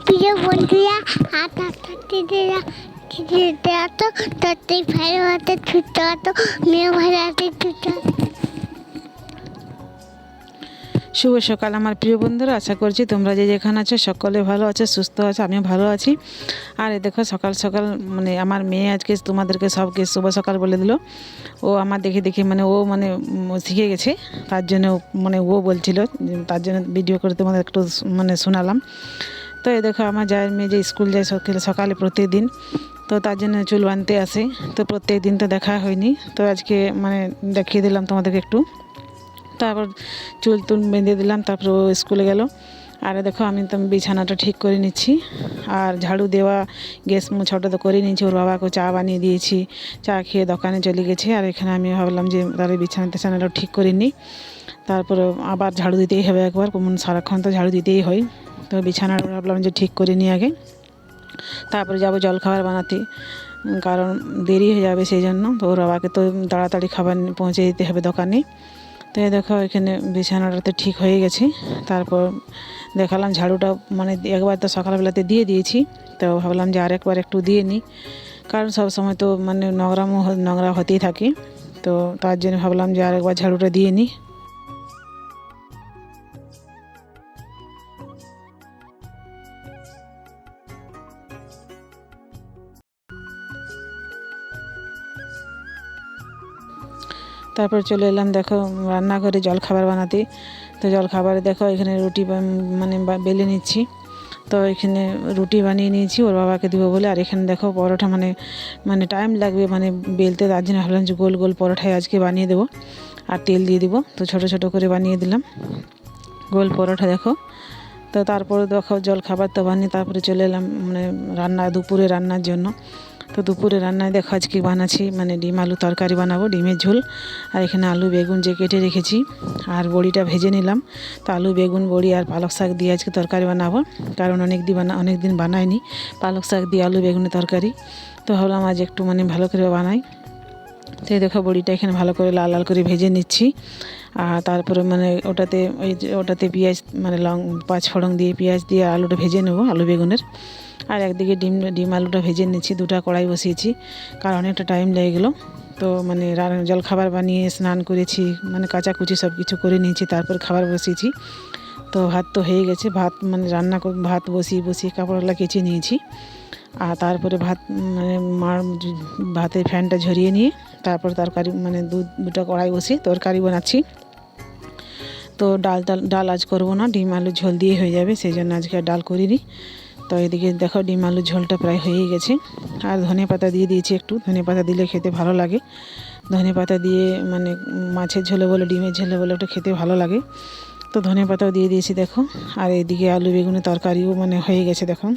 প্রিয় বন্ধুরা হাত দিদিরা দিদিরা তো তাতেই ভাইয়ের হাতে ছুটতে হতো মেয়ে ভাইয়ের হাতে ছুটতে হতো। শুভ সকাল আমার প্রিয় বন্ধুরা, আশা করছি তোমরা যে যেখানে আছো সকলে ভালো আছো, সুস্থ আছো, আমিও ভালো আছি। আর এই দেখো সকাল সকাল মানে আমার মেয়ে আজকে তোমাদেরকে সবকে শুভ সকাল বলে দিল। ও আমার দেখে দেখে মানে ও মানে শিখে গেছে, তার জন্য মানে ও বলছিল, তার জন্য ভিডিও করে তোমাদের একটু মানে শোনালাম। তো এই দেখো আমার জায়ের মেয়ে যে স্কুল যায় সকালে প্রত্যেক দিন, তো তার জন্য চুল বাঁধতে আসে। তো প্রত্যেক দিন তো দেখা হয়নি, তো আজকে মানে দেখিয়ে দিলাম তোমাদেরকে একটু। তারপর চুল বেঁধে দিলাম, তারপর ও স্কুলে গেল। আর দেখো আমি তো বিছানাটা ঠিক করে নিচ্ছি, আর ঝাড়ু দেওয়া গ্যাস মোছাটা তো করে নিয়েছি। ওর বাবাকে চা বানিয়ে দিয়েছি, চা খেয়ে দোকানে চলে গেছে। আর এখানে আমি ভাবলাম যে তাহলে বিছানাটা ঠিক করে নিই, তারপরে আবার ঝাড়ু দিতেই হবে একবার, সারাক্ষণ তো ঝাড়ু দিতেই হয়। তো বিছানাটা ভাবলাম যে ঠিক করে নিই আগে, তারপরে যাব জলখাবার বানাতে, কারণ দেরি হয়ে যাবে সেই জন্য। তো ওর বাবাকে তো তাড়াতাড়ি খাবার পৌঁছে দিতে হবে দোকানে। তো এই দেখো এখানে বিছানাটাতে ঠিক হয়ে গেছে। তারপর দেখালাম ঝাড়ুটা মানে একবার তো সকালবেলাতে দিয়ে দিয়েছি, তো ভাবলাম যে আরেকবার একটু দিয়ে নিই, কারণ সব সময় তো মানে নোংরা হতেই থাকে। তো তার জন্য ভাবলাম যে আরেকবার ঝাড়ুটা দিয়ে নিই। তারপর চলে এলাম দেখো রান্নাঘরে জলখাবার বানাতে। তো জলখাবারে দেখো এখানে রুটি মানে বেলে নিচ্ছি। তো এখানে রুটি বানিয়ে নিয়েছি ওর বাবাকে দিব বলে। আর এখানে দেখো পরোটা মানে মানে টাইম লাগবে মানে বেলতে, তার জন্য ভাবলাম যে গোল গোল পরোটাই আজকে বানিয়ে দেবো আর তেল দিয়ে দিব। তো ছোট ছোট করে বানিয়ে দিলাম গোল পরোটা দেখো। তো তারপরে দেখো জলখাবার তো বানিয়ে তারপরে চলে এলাম মানে দুপুরে রান্নার জন্য। তো দুপুরে রান্নায় দেখো আজকে বানাচ্ছি মানে ডিম আলু তরকারি বানাবো, ডিমের ঝোল। আর এখানে আলু বেগুন যে কেটে রেখেছি, আর বড়িটা ভেজে নিলাম। তো আলু বেগুন বড়ি আর পালক শাক দিয়ে আজকে তরকারি বানাবো, কারণ অনেক দিন বানাইনি পালক শাক দিয়ে আলু বেগুনের তরকারি। তো ভাবলাম আজ একটু মানে ভালো করে বানাই। তো দেখো বড়িটা এখানে ভালো করে লাল লাল করে ভেজে নিচ্ছি। আর তারপরে মানে ওটাতে পেঁয়াজ মানে পাঁচ ফোড়ন দিয়ে পেঁয়াজ দিয়ে আলুটা ভেজে নেবো, আলু বেগুনের। আর একদিকে ডিম আলুটা ভেজে নিচ্ছি, দুটো কড়াই বসিয়েছি, কারণ অনেকটা টাইম লেগে গেলো। তো মানে জলখাবার বানিয়ে স্নান করেছি, মানে কাচাকুচি সব কিছু করে নিয়েছি, তারপর খাবার বসিয়েছি। তো ভাত তো হয়ে গেছে, ভাত মানে ভাত বসিয়ে কাপড়গুলো কেচে নিয়েছি। আর তারপরে মানে ভাতের ফ্যানটা ঝরিয়ে নিয়ে তারপর তরকারি মানে দুটো কড়াই বসিয়ে তরকারি বানাচ্ছি। তো ডাল আজ করবো না, ডিম আলু ঝোল দিয়ে হয়ে যাবে, সেই জন্য আজকে আর ডাল করিনি। তো এদিকে দেখো ডিম আলুর ঝোলটা প্রায় হয়েই গেছে। আর ধনেপাতা দিয়ে দিয়েছি, একটু ধনেপাতা দিলে খেতে ভালো লাগে। ধনেপাতা দিয়ে মানে মাছের ঝোলে বলে ডিমের ঝোলে বলে ওটা খেতে ভালো লাগে। তো ধনেপাতাও দিয়ে দিয়েছি দেখো। আর এদিকে আলু বেগুনের তরকারিও মানে হয়ে গেছে দেখো,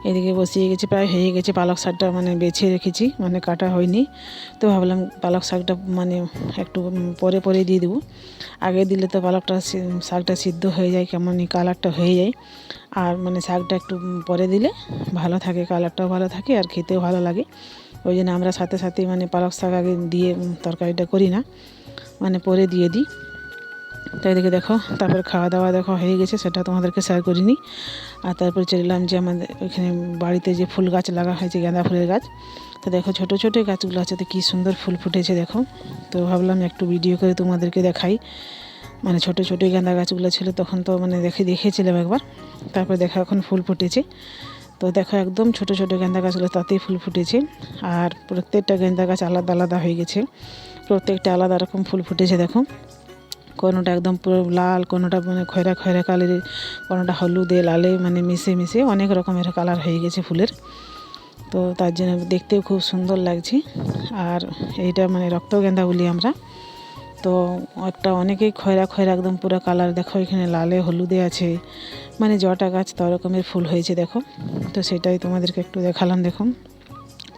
এদিকে বসিয়ে গেছে, প্রায় হয়ে গেছে। পালক শাকটা মানে বেছে রেখেছি, মানে কাটা হয়নি। তো ভাবলাম পালক শাকটা মানে একটু পরে দিয়ে দেবো, আগে দিলে তো শাকটা সিদ্ধ হয়ে যায়, কেমন কালারটা হয়ে যায়। আর মানে শাকটা একটু পরে দিলে ভালো থাকে, কালারটাও ভালো থাকে আর খেতেও ভালো লাগে। ওই জন্য আমরা সাথে সাথেই মানে পালক শাক আগে দিয়ে তরকারিটা করি না, মানে পরে দিয়ে দিই। তো এদিকে দেখো তারপর খাওয়া দাওয়া দেখো হয়ে গেছে, সেটা তোমাদেরকে শেয়ার করিনি। আর তারপর চলে এলাম যে আমাদের ওইখানে বাড়িতে যে ফুল গাছ লাগা হয়েছে, গাঁদা ফুলের গাছ। তো দেখো ছোটো ছোটো গাছগুলো আছে, তো কী সুন্দর ফুল ফুটেছে দেখো। তো ভাবলাম একটু ভিডিও করে তোমাদেরকে দেখাই, মানে ছোটো ছোটো গাঁদা গাছগুলো ছিল তখন, তো মানে দেখেছিলাম একবার। তারপর দেখো এখন ফুল ফুটেছে। তো দেখো একদম ছোটো ছোটো গাঁদা গাছগুলো তাতেই ফুল ফুটেছে। আর প্রত্যেকটা গাঁদা গাছ আলাদা আলাদা হয়ে গেছে, প্রত্যেকটা আলাদা রকম ফুল ফুটেছে দেখো। কোনোটা একদম পুরো লাল, কোনোটা মানে খয়রা খয়রা কালারের, কোনোটা হলুদে লালে মানে মিশে অনেক রকমের কালার হয়ে গেছে ফুলের। তো তার জন্য দেখতেও খুব সুন্দর লাগছে। আর এইটা মানে রক্তগেঁদা বলি আমরা। তো একটা অনেকেই খয়রা একদম পুরো কালার দেখো, এখানে লালে হলুদে আছে, মানে জটা গাছ তো রকমের ফুল হয়েছে দেখো। তো সেটাই তোমাদেরকে একটু দেখালাম দেখো।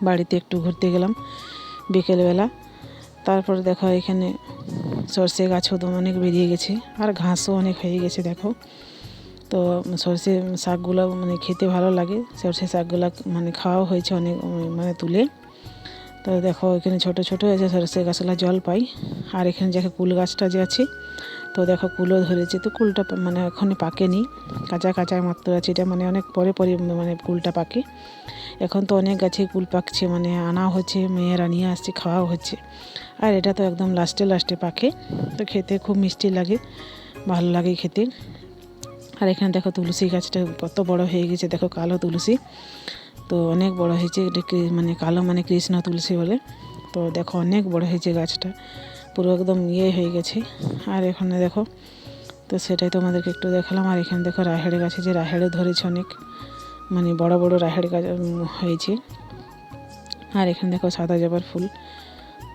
বাড়িতে একটু ঘুরতে গেলাম বিকেলবেলা। তারপর দেখো এখানে সর্ষে গাছও তো অনেক বেরিয়ে গেছে, আর ঘাসও অনেক হয়ে গেছে দেখো। তো সর্ষে শাকগুলো মানে খেতে ভালো লাগে, সর্ষে শাকগুলো মানে খাওয়াও হয়েছে অনেক মানে তুলে। তো দেখো এখানে ছোটো ছোটো আছে সর্ষে গাছগুলো জল পাই। আর এখানে দেখো কুল গাছটা যে আছে, তো দেখো কুলও ধরেছে, তো কুলটা মানে এখনই পাকেনি, কাঁচা কাঁচা মাত্র আছে, এটা মানে অনেক পরে পরে মানে কুলটা পাকে। এখন তো অনেক গাছে কুল পাকছে, মানে আনা হচ্ছে, মেয়েরা নিয়ে আসছে, খাওয়াও হচ্ছে। আর এটা তো একদম লাস্টে লাস্টে পাকে, তো খেতে খুব মিষ্টি লাগে, ভালো লাগে খেতে। আর এখানে দেখো তুলসী গাছটা কত বড় হয়ে গেছে, দেখো কালো তুলসী, তো অনেক বড় হয়েছে। এটা মানে কালো মানে কৃষ্ণ তুলসী বলে। তো দেখো অনেক বড় হয়েছে গাছটা, পুরো একদম হয়ে গেছে। আর এখানে দেখো, তো সেটাই তোমাদেরকে একটু দেখালাম। আর এখানে দেখো রাহেড় গাছে যে রাহেড়ে ধরেছে অনেক, মানে বড় বড় রাহেড় গাছ হয়েছে। আর এখানে দেখো সাদা জবার ফুল,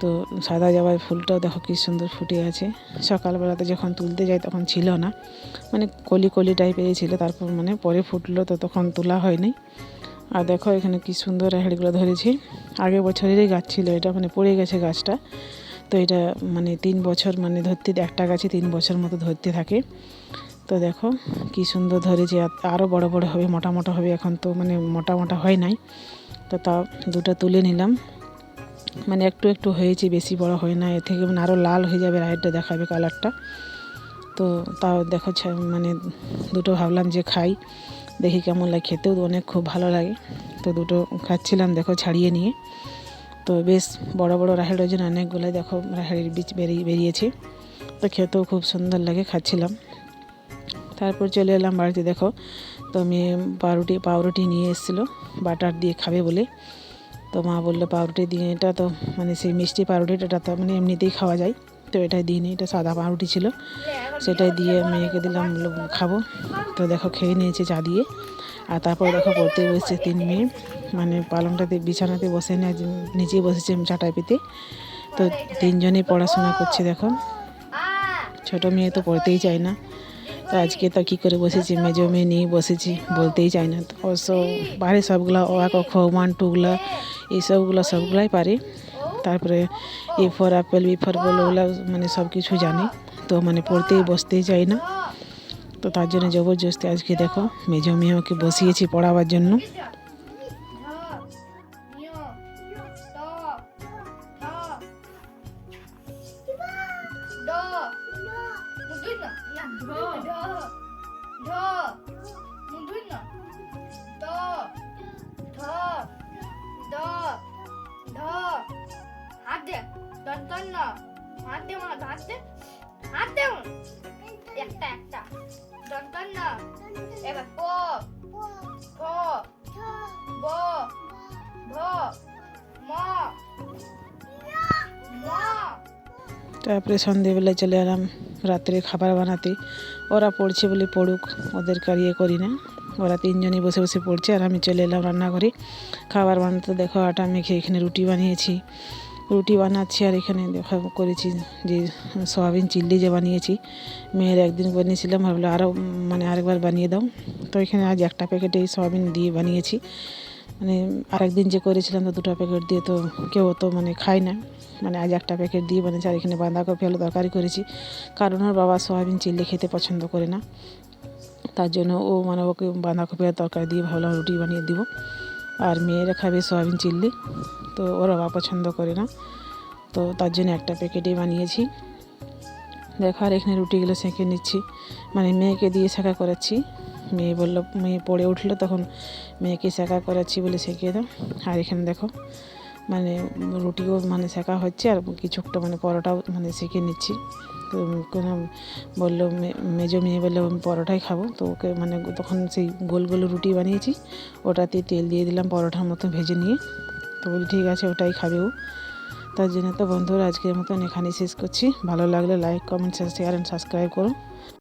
তো সাদা জবার ফুলটাও দেখো কি সুন্দর ফুটে আছে। সকালবেলাতে যখন তুলতে যাই তখন ছিল না, মানে কলি কলি টাইপেরই ছিল, তারপর মানে পরে ফুটলো, তো তখন তোলা হয়নি। আর দেখো এখানে কি সুন্দর রাহেড়গুলো ধরেছে, আগের বছরেরই গাছ ছিল এটা, মানে পড়ে গেছে গাছটা। তো এটা মানে 3 বছর মানে ধরতে, একটা গাছে 3 বছর মতো ধরতে থাকে। তো দেখো কি সুন্দর ধরেছে, আরও বড় বড় হবে, মোটা মোটা হবে, এখন তো মানে মোটা মোটা হয় নাই। তো তাও দুটো তুলে নিলাম, মানে একটু একটু হয়েছে, বেশি বড় হয় না, এর থেকে মানে আরও লাল হয়ে যাবে, রাহেড়টা দেখাবে কালারটা। তো তাও দেখো মানে দুটো ভাবলাম যে খাই, দেখি কেমন লাগে, খেতেও অনেক খুব ভালো লাগে। তো দুটো খাচ্ছিলাম দেখো ছাড়িয়ে নিয়ে, তো বেশ বড় বড় রাহেড় ওই জন্য অনেকগুলো দেখো রাহেড়ের বীজ বেরিয়েছে, তো খেতেও খুব সুন্দর লাগে, খাচ্ছিলাম। তারপর চলে এলাম বাড়িতে, দেখো তো মেয়ে পাউরুটি নিয়ে এসেছিলো বাটার দিয়ে খাবে বলে। তো মা বললো পাউরুটি দিয়ে, এটা তো মানে সেই মিষ্টি পাউরুটিটা তো মানে এমনিতেই খাওয়া যায়, তো এটাই দিই নি, এটা সাদা পাউরুটি ছিল, সেটাই দিয়ে মেয়েকে দিলাম, বললো খাবো। তো দেখো খেয়ে নিয়েছে চা দিয়ে। আর তারপর দেখো পড়তে বসেছে 3 মেয়ে, মানে পালংটাতে বিছানাতে বসে না, নিচে বসেছে চাটাই পেতে। তো 3 জনেই পড়াশোনা করছে দেখো, ছোটো মেয়ে তো পড়তেই চায় না। তো আজকে তো কী করে বসেছি, মেজো মেয়ে নিয়ে বসেছি, বলতেই চায় না। তো অবশ্য পারে সবগুলা, ও এক খ 1 2গুলা সবগুলাই পারে। তারপরে A for apple, B for ball, ওগুলো মানে সব কিছু জানে, তো মানে পড়তেই বসতেই চায় না। তো তার জন্য জবরদস্তি আজকে দেখো মেজো মেয়ে ওকে বসিয়েছি পড়াবার জন্য। এবার প ফ ব ভ ম ম। তারপরে সন্ধেবেলায় চলে এলাম রাত্রে খাবার বানাতে। ওরা পড়ছে বলে পড়ুক, ওদেরকে আর ইয়ে করি না, ওরা 3 জনই বসে বসে পড়ছে, আর আমি চলে এলাম রান্নাঘরে খাবার বানাতে। দেখো আটা মেখে এখানে রুটি বানিয়েছি, রুটি বানাচ্ছি। আর এখানে দেখা করেছি যে সয়াবিন চিল্লি যে বানিয়েছি, মেয়ের একদিন বানিয়েছিলাম, ভাবলো আরও মানে আরেকবার বানিয়ে দাও। তো এখানে আজ একটা প্যাকেট এই সয়াবিন দিয়ে বানিয়েছি, মানে আরেকদিন যে করেছিলাম তো 2টা প্যাকেট দিয়ে, তো কেউ তো মানে খায় না, মানে আজ একটা প্যাকেট দিয়ে বানিয়েছি। আর এখানে বাঁধাকপি আলু তরকারি করেছি, কারণ ওর বাবা সয়াবিন চিল্লি খেতে পছন্দ করে না, তার জন্য ও মানে ওকে বাঁধাকপি আর তরকারি দিয়ে ভাবলাম রুটি বানিয়ে দিব। আর মেয়েরা খাবে সয়াবিন চিল্লি, তো ওর বাবা পছন্দ করে না, তো তার জন্য একটা প্যাকেটই বানিয়েছি। দেখো আর এখানে রুটিগুলো সেঁকে নিচ্ছি, মানে মেয়েকে দিয়ে সেঁকা করাচ্ছি। মেয়ে বললো, মেয়ে পড়ে উঠলো, তখন মেয়েকে সেঁকা করাচ্ছি বলে সেঁকে দাও। আর এখানে দেখো মানে রুটিও মানে সেঁকা হচ্ছে, আর কিছুটা মানে পরোটাও মানে সেঁকে নিচ্ছি। তো কোনো বললো মেজো মেয়ে বললো আমি পরোটাই খাবো, তো ওকে মানে তখন সেই গোল গোল রুটি বানিয়েছি, ওটাতে তেল দিয়ে দিলাম পরোটার মতো ভেজে নিয়ে। তো বলি ঠিক আছে ওটাই খাবে ও। তার জন্য তো বন্ধুরা আজকের মতন এখানেই শেষ করছি। ভালো লাগলে like comment share and subscribe করো।